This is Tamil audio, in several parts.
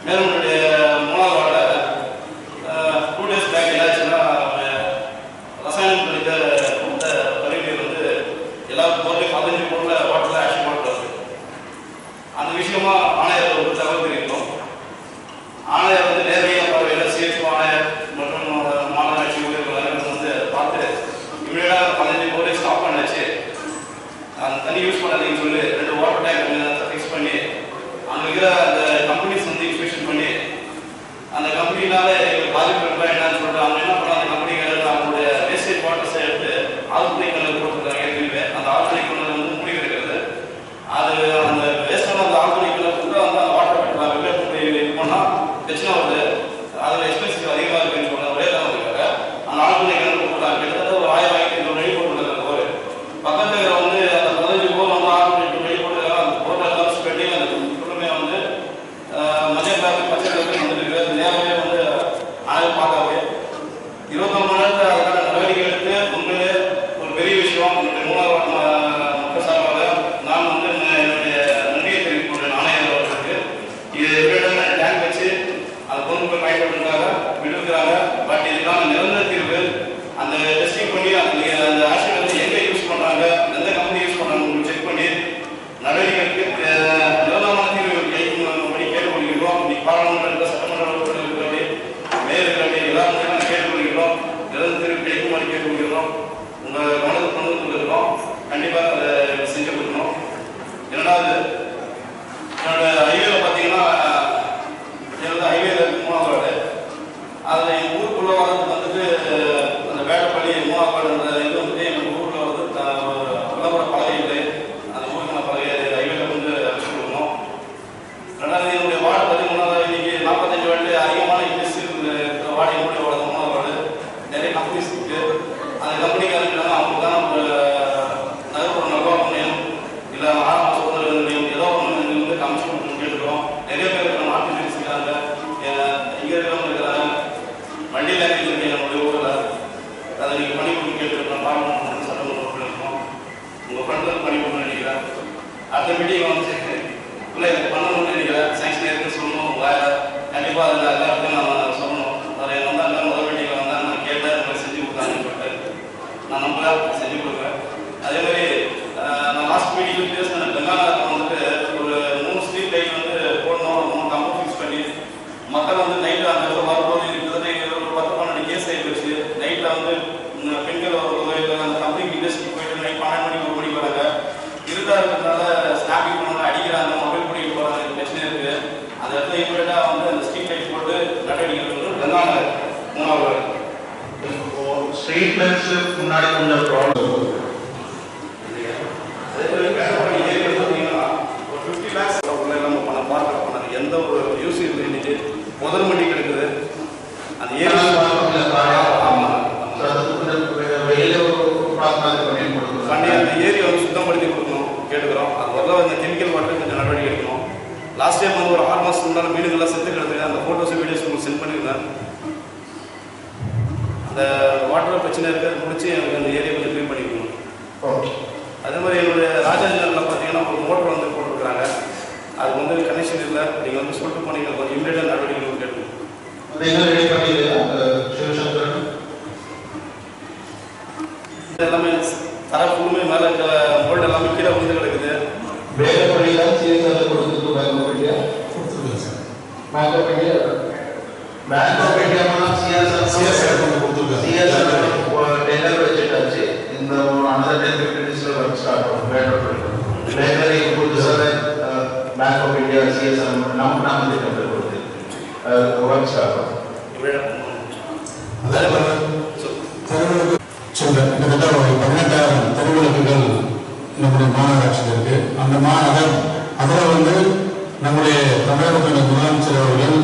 மேலும் உங்களுடைய 3வது வார்டில் 2 days பேக் என்னாச்சுன்னா ரசாயனம் குறித்த கருவிகள் வந்து எல்லாரும் போட்டு 15 பொருளில் வாட்டரில் ஆக்ஷன் பண்ணுறது. அந்த விஷயமா ஆணையர் ஒரு தகவல் தெரிவித்தோம். ஆணையர் வந்து நேரடியாக பார்வையில் சிஎஸ்ஓ ஆணையர் மற்றும் மாநகராட்சி ஊழியர்கள் வந்து பார்த்து இமீடியட்டாக 15 பொருளை ஸ்டாப் பண்ணாச்சு. அந்த தண்ணி யூஸ் பண்ணாதீங்கன்னு சொல்லி 2 வாட்டர் டேங்க் ஃபிக்ஸ் பண்ணி அங்கே இருக்கிற அந்த கம்பெனிஸ் வந்து இன்ஸ்பெக்ஷன் பண்ணி அந்த கம்பெனினால எங்களுக்கு பாதிப்பு இருக்கா என்னன்னு சொல்லிட்டு அவங்க என்ன பண்ணாங்க, அந்த கம்பெனிகள் அவங்களுடைய வேஸ்டேஜ் வாட்டர்ஸை எடுத்து ஆல்கலைக் கிணறு போட்டுருக்காங்க. ஏற்கனவே அந்த ஆல்கலைக் கிணறு வந்து மூடி இருக்கிறது. அது அந்த வேஸ்டான அந்த ஆல்கலைக் கிணறு வந்து அந்த வாட்டர் விட்டுறாங்க. வெளியே போட்டு இது பண்ணால் பிரச்சனை வருது, அதில் எக்ஸ்பென்சிவ் அதிகமாக இருக்குன்னு சொன்ன ஒரே தான் இருக்காங்க. அந்த ஆல்கலைக் கிணறு போட்டுருக்காங்க. கிட்டத்தட்ட ஒரு 1000-1500 வெளியே போட்டுருக்காங்க. போர் பக்கத்தில் இருக்கிற வந்து அந்த 15 போர் வந்து ஆல்கலைக் வெளியே போட்டுருக்காங்க. அந்த போர் எல்லாம் ஸ்பெட்டி அந்த ஃபுல்லுமே வந்து மஞ்சள் கலர் பச்சை கலர் வந்துருக்கு. நேரவே வந்து ஆணையம் பார்த்தாவே 24 மணி நேரத்தில் அதுக்கான நடவடிக்கை எடுத்து உண்மையிலே ஒரு பெரிய விஷயம். என்னுடைய 3வது மக்கள் சார்பாக நான் வந்து என்னுடைய நன்றியை தெரிவிக்கிறேன் ஆணையர் அவர்களுக்கு. இது டேங்க் வச்சு அந்த பொருட்கள் பயன்படுத்துறதுக்காக விடுக்கிறாங்க. பட் இதுக்கான நிரந்தர தீர்வு அந்த டெஸ்டிங் பண்ணி அந்த ஆக்ஷன் வந்து எங்கே யூஸ் பண்ணுறாங்க, எந்த கம்பெனி யூஸ் பண்ணுறாங்க செக் பண்ணி நடவடிக்கைக்கு நிரந்தரமான தீர்வு கிடைக்கும்படி கேட்டுக்கொள்கிறோம். இன்னைக்கு பாராளுமன்ற சட்டமன்ற உறுப்பினர்கள் மேயர்கள் எல்லாருமே நாங்கள் கேட்டுக்கொள்கிறோம். நிரந்தர தீர்வு கிடைக்கும்படி கேட்டுக்கொள்கிறோம். உங்கள் கவனத்துக்கு கொண்டு வந்துருக்கிறோம். கண்டிப்பாக அதை செஞ்சு கொடுக்கணும். இரண்டாவது, என்னோட ஹைவேல பார்த்தீங்கன்னா என்னோட ஹைவேல 3வது வார்டு. அதில் எங்கள் ஊருக்குள்ளே வரதுக்கு வந்துட்டு அந்த வேடப்பள்ளி 3வது வார்டுன்ற இது வந்துட்டு எங்கள் ஊரில் வந்து விளம்பர பலகை இல்லை. அந்த ஊருக்கான பலகை ஹைவேல வந்து அடிச்சு கொடுக்கணும். ரெண்டாவது, என்னுடைய வார்டு 13வது, இன்னைக்கு 45 வார்டு அதிகமான இண்டஸ்ட்ரி இருக்கிற வார்டு என்னுடைய வார்டு 3வது வார்டு. நிறைய கம்பெனிஸ் இருக்கு. அந்த கம்பெனிக்காரங்க அவங்களுக்கு தான் ஒரு நகர்ப்புற நிர்வாக நிலையம் இல்லை ஆரம்ப சுதந்திர நிலையம் ஏதோ ஒன்று வந்து கமிஷன் கொடுக்கணும்னு கேட்டுக்கிறோம். நிறைய பேர் இருக்கிற நாட்டு இருக்காங்க, இங்கே இருக்கிறவங்க இருக்கிறாங்க, வண்டி லேண்டில் இருக்கு நம்மளுடைய ஊரில். அதை நீங்கள் பண்ணி கொடுத்து கேட்டுருக்கோம். பாராளுமன்ற சட்டமன்ற உறுப்பினர் இருக்கோம். உங்கள் ஃப்ரெண்டில் பண்ணி கொடுக்கணும்னு நினைக்கிறேன். அடுத்த மீட்டிங் வந்து இல்லை எனக்கு பண்ணணும்னு நினைக்கிறேன். சயின்ஸ் நேரத்துக்கு சொல்லணும். கண்டிப்பாக அதில் எல்லாருக்கும் நான் சொல்லணும். அதில் வந்தாங்க முதல் மீட்டிங்கில் வந்தால் நான் கேட்டேன், இந்த மாதிரி செஞ்சு கொடுத்தாங்கன்னு சொல்லிட்டு நான் நம்பலாம் செஞ்சு கொடுக்குறேன். அதே மாதிரி நான் லாஸ்ட் மீட்டிங்கில் பேசினேன். கங்காநகரத்தில் வந்துட்டு ஒரு 3 ஸ்ட்ரீட் லைட் வந்து போடணும், 3 கம்பெனி ஃபிக்ஸ் பண்ணி மக்கள் வந்து நைட்டில் அந்த இடத்துல வரும்போது இருக்கிறது ஒரு 10-12 கேஸ் ஆகி போச்சு. நைட்டில் வந்து பெண்கள் வரும்போது இல்லை அந்த கம்பெனிக்கு இண்டஸ்ட்ரி போயிட்டு நைட் 12 மணிக்கு 1 மணிக்கு வராங்க. இருட்டாக இருக்கிறதுனால ஸ்னாப்பிங் பண்ணாங்க, அடிக்கிறாங்க, மொபைல் பிடிக்கிட்டு போகிறாங்க. பிரச்சனை இருக்குது. அந்த இடத்துல இமீடியட்டாக வந்து அந்த ஸ்ட்ரீட் லைட் போட்டு நடவடிக்கை எடுக்கணும். கங்காநகர் 3வது வார்டு. ஸ்ட்ரீட் லைட்ஸு முன்னாடி கொஞ்சம் ப்ராப்ளம். அதே மாதிரி வேடப்பள்ளி ஏரியா பார்த்தீங்கன்னா ஒரு 50 lakhs நம்ம பணம் பார்க்க பண்ணாங்க. எந்த ஒரு யூஸ் இல்லை. இன்னைக்கு முதல் மண்டி கிடக்குது அந்த ஏரியா. பண்ணி அந்த ஏரியா வந்து சுத்தப்படுத்தி கொடுக்கணும் கேட்டுக்கிறோம். அது வரல அந்த கெமிக்கல் வாட்டர் கொஞ்சம் நடவடிக்கை எடுக்கணும். லாஸ்ட் டைம் வந்து ஒரு 6 மாதத்துக்கு முன்னால் மீனுங்கள்லாம் செத்து கிடக்குது. அந்த ஃபோட்டோஸ் வீடியோஸ் உங்களுக்கு சென்ட் பண்ணியிருந்தேன். அந்த வாட்டர் பிரச்சனை இருக்கிறது முடிச்சு எனக்கு அந்த ஏரியா கொஞ்சம் க்ளீன் பண்ணிக்கணும். அதே மாதிரி என்னுடைய ராஜாஜனில் பார்த்தீங்கன்னா ஒரு மோட்டர் வந்து போட்டுருக்குறாங்க. அது வந்து கனெக்ஷன் இல்லை. நீங்கள் வந்து சொல்லிட்டு போனீங்க கொஞ்சம் இமீடியட்டாக நடவடிக்கை கேட்கணும். எல்லாமே தர ஃபுல்லுமே மேலே இருக்கிற மோல்டு எல்லாமே கீழே வந்து கிடக்குது. வேடப்பள்ளியில் சிஎஸ்ஆர் கொடுத்துருக்கு. பேங்க் ஆஃப் இந்தியா சிஎஸ்ஆர் கொடுத்துருக்காங்க. சிஎஸ்ஆர் டெண்டர் வச்சுட்டாச்சு. இந்த ஒரு another 10-15 daysல ஒர்க் ஸ்டார்ட் ஆகும். வேடப்பள்ளி புதுசாக பேங்க் ஆஃப் இந்தியா சிஎஸ்ஆர் நம்ம டெண்டர் கொடுத்து ஒர்க் ஸ்டார்ட் ஆகும். கிட்டத்தட்ட ஒரு 18,000 தெருவிளக்குகள் நம்முடைய மாநகராட்சியில் இருக்கு. அந்த மாநகரம் அதில் வந்து நம்முடைய தமிழகத்தின் முதலமைச்சர் அவர்கள்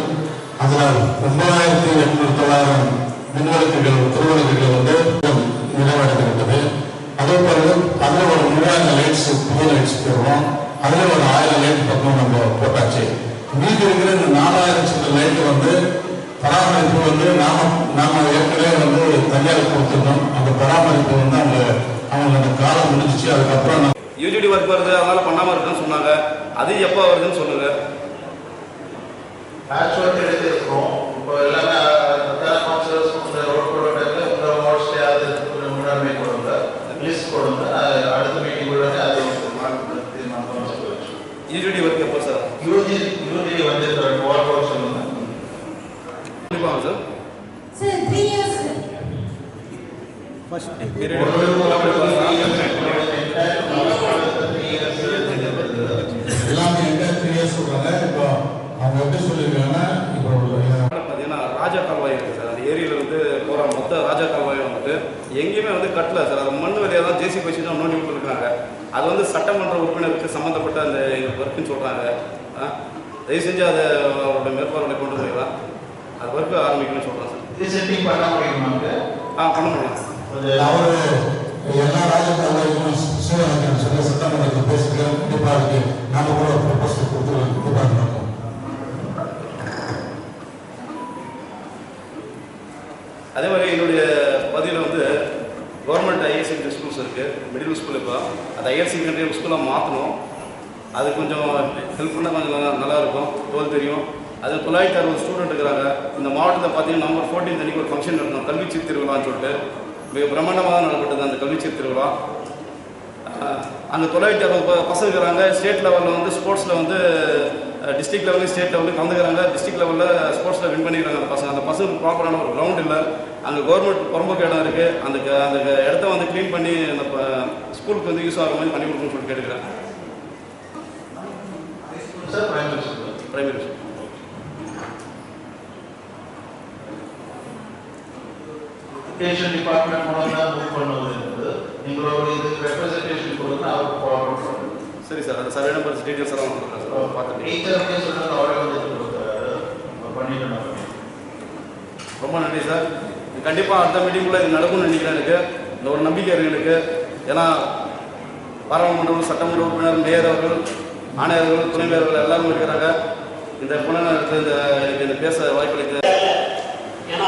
அதில் 9,800-900 மின்விளக்குகள் தெருவிளக்குகள் வந்து நிறைவேற்றப்பட்டது. அதே பிறகு அதில் ஒரு 3000 லைட்ஸ் புது லைட்ஸ் போடுறோம். அதில் ஒரு 1000 லைட் பக்கம் நம்ம போட்டாச்சு. மீதி இருக்கிற இந்த 4000 லைட்டு வந்து பராமரிப்பு வந்து நாம ஏற்கனவே வந்து தனியார் கொடுத்துருந்தோம். அந்த பராமரிப்பு வந்து அவங்க அந்த காலம் முடிஞ்சிச்சு. அதுக்கப்புறம் யூஜிடி ஒர்க் வருது, அதனால பண்ணாமல் இருக்குன்னு சொன்னாங்க. அது எப்போ வருதுன்னு சொல்லுங்க. பேட்ச் எல்லாமே எங்க 3 இயர்ஸ் சொல்றாங்க. இப்போ அவங்க எப்படி சொல்லியிருக்காங்கன்னா இப்போ பார்த்தீங்கன்னா ராஜா கால்வாய் இருக்குது சார். அந்த ஏரியில் வந்து போகிற மொத்த ராஜா கால்வாய் வந்துட்டு எங்கேயுமே வந்து கட்டல சார். அது மண் வழியாக தான் ஜேசி வச்சு தான் நோண்டி விட்டுருக்காங்க. அது வந்து சட்டமன்ற உறுப்பினருக்கு சம்மந்தப்பட்ட அந்த ஒர்க்குன்னு சொல்கிறாங்க. தயவு செஞ்சு அதை அவரோட மேற்பார்வை கொண்டு போயிடலாம். அது ஒர்க்கு ஆரம்பிக்கணும்னு சொல்கிறேன் சார். ரீசெண்டிங் பண்ண முடியுமாங்க? பண்ண முடியும். அவர் எல்லா ராஜகாலையும் சீரமைக்கணும் சொல்லி சட்டமன்றத்தில் பேசிட்டு கண்டிப்பாக இருக்கு. நாம கூட ஒரு ப்ரொபோசல் கொடுத்து கண்டிப்பாக நடக்கும். அதே மாதிரி என்னுடைய பதிவில் வந்து கவர்மெண்ட் ஹையர் செகண்டரி ஸ்கூல்ஸ் இருக்குது, மிடில் ஸ்கூல். இப்போ அது ஹையர் செகண்டரி ஸ்கூலாக மாற்றணும். அது கொஞ்சம் ஹெல்ப் பண்ணால் கொஞ்சம் நல்லாயிருக்கும். 12 தெரியும். அது 960 ஸ்டூடெண்ட் இருக்கிறாங்க. இந்த மாவட்டத்தில் பார்த்தீங்கன்னா நவம்பர் 14 அன்றைக்கி ஒரு ஃபங்க்ஷன் நடக்கும், கல்விச்சீர் திருவிழான்னு சொல்லிட்டு. மிக பிரம்மாண்டமாக தான் நடப்பட்டது அந்த கல்விச்சீர் திருவிழா. அந்த 960 பசங்க இருக்கிறாங்க. ஸ்டேட் லெவலில் வந்து ஸ்போர்ட்ஸில் வந்து டிஸ்ட்ரிக்ட் லெவலில் ஸ்டேட் லெவலில் கலந்துக்கிறாங்க. டிஸ்ட்ரிக்ட் லெவலில் ஸ்போர்ட்ஸில் வின் பண்ணிக்கிறாங்க அந்த பசங்க. அந்த பசங்களுக்கு ப்ராப்பரான ஒரு கிரவுண்ட் இல்லை. அங்கே கவர்மெண்ட் புறம்போக்கு இடம் இருக்குது. அந்த இடத்த வந்து க்ளீன் பண்ணி அந்த ஸ்கூலுக்கு வந்து யூஸ் ஆகிற மாதிரி பண்ணி கொடுக்கணும்னு சொல்லி கேட்டுக்கிறேன். பிரைமரி ஸ்கூல் எஜுகேஷன் டிபார்ட்மெண்ட் மூலம் தான் மூவ் பண்ணுவது என்பது நீங்களோட இது ரெப்ரசன்டேஷன் கொடுத்து அவருக்கு ஃபார்வர்ட் பண்ணுங்க. சரி சார். அந்த சர்வே நம்பர்ஸ் டீட்டெயில்ஸ் எல்லாம் கொடுக்குறேன் சார். பார்த்துட்டு டீச்சருக்கே சொல்லுங்க, அவரே வந்து கொடுக்குறாரு. பண்ணிக்கணும். ரொம்ப நன்றி சார். கண்டிப்பாக அடுத்த மீட்டிங்குள்ளே இது நடக்கும்னு நினைக்கிறேன். எனக்கு இந்த ஒரு நம்பிக்கை இருக்குது எனக்கு. ஏன்னா பாராளுமன்ற சட்டமன்ற உறுப்பினர், மேயர் அவர்கள், ஆணையர்கள், துணை மேயர்கள் எல்லாரும் இருக்கிறாங்க. இந்த புனநலத்தில் எனக்கு இந்த பேச வாய்ப்பளித்து ஏன்னா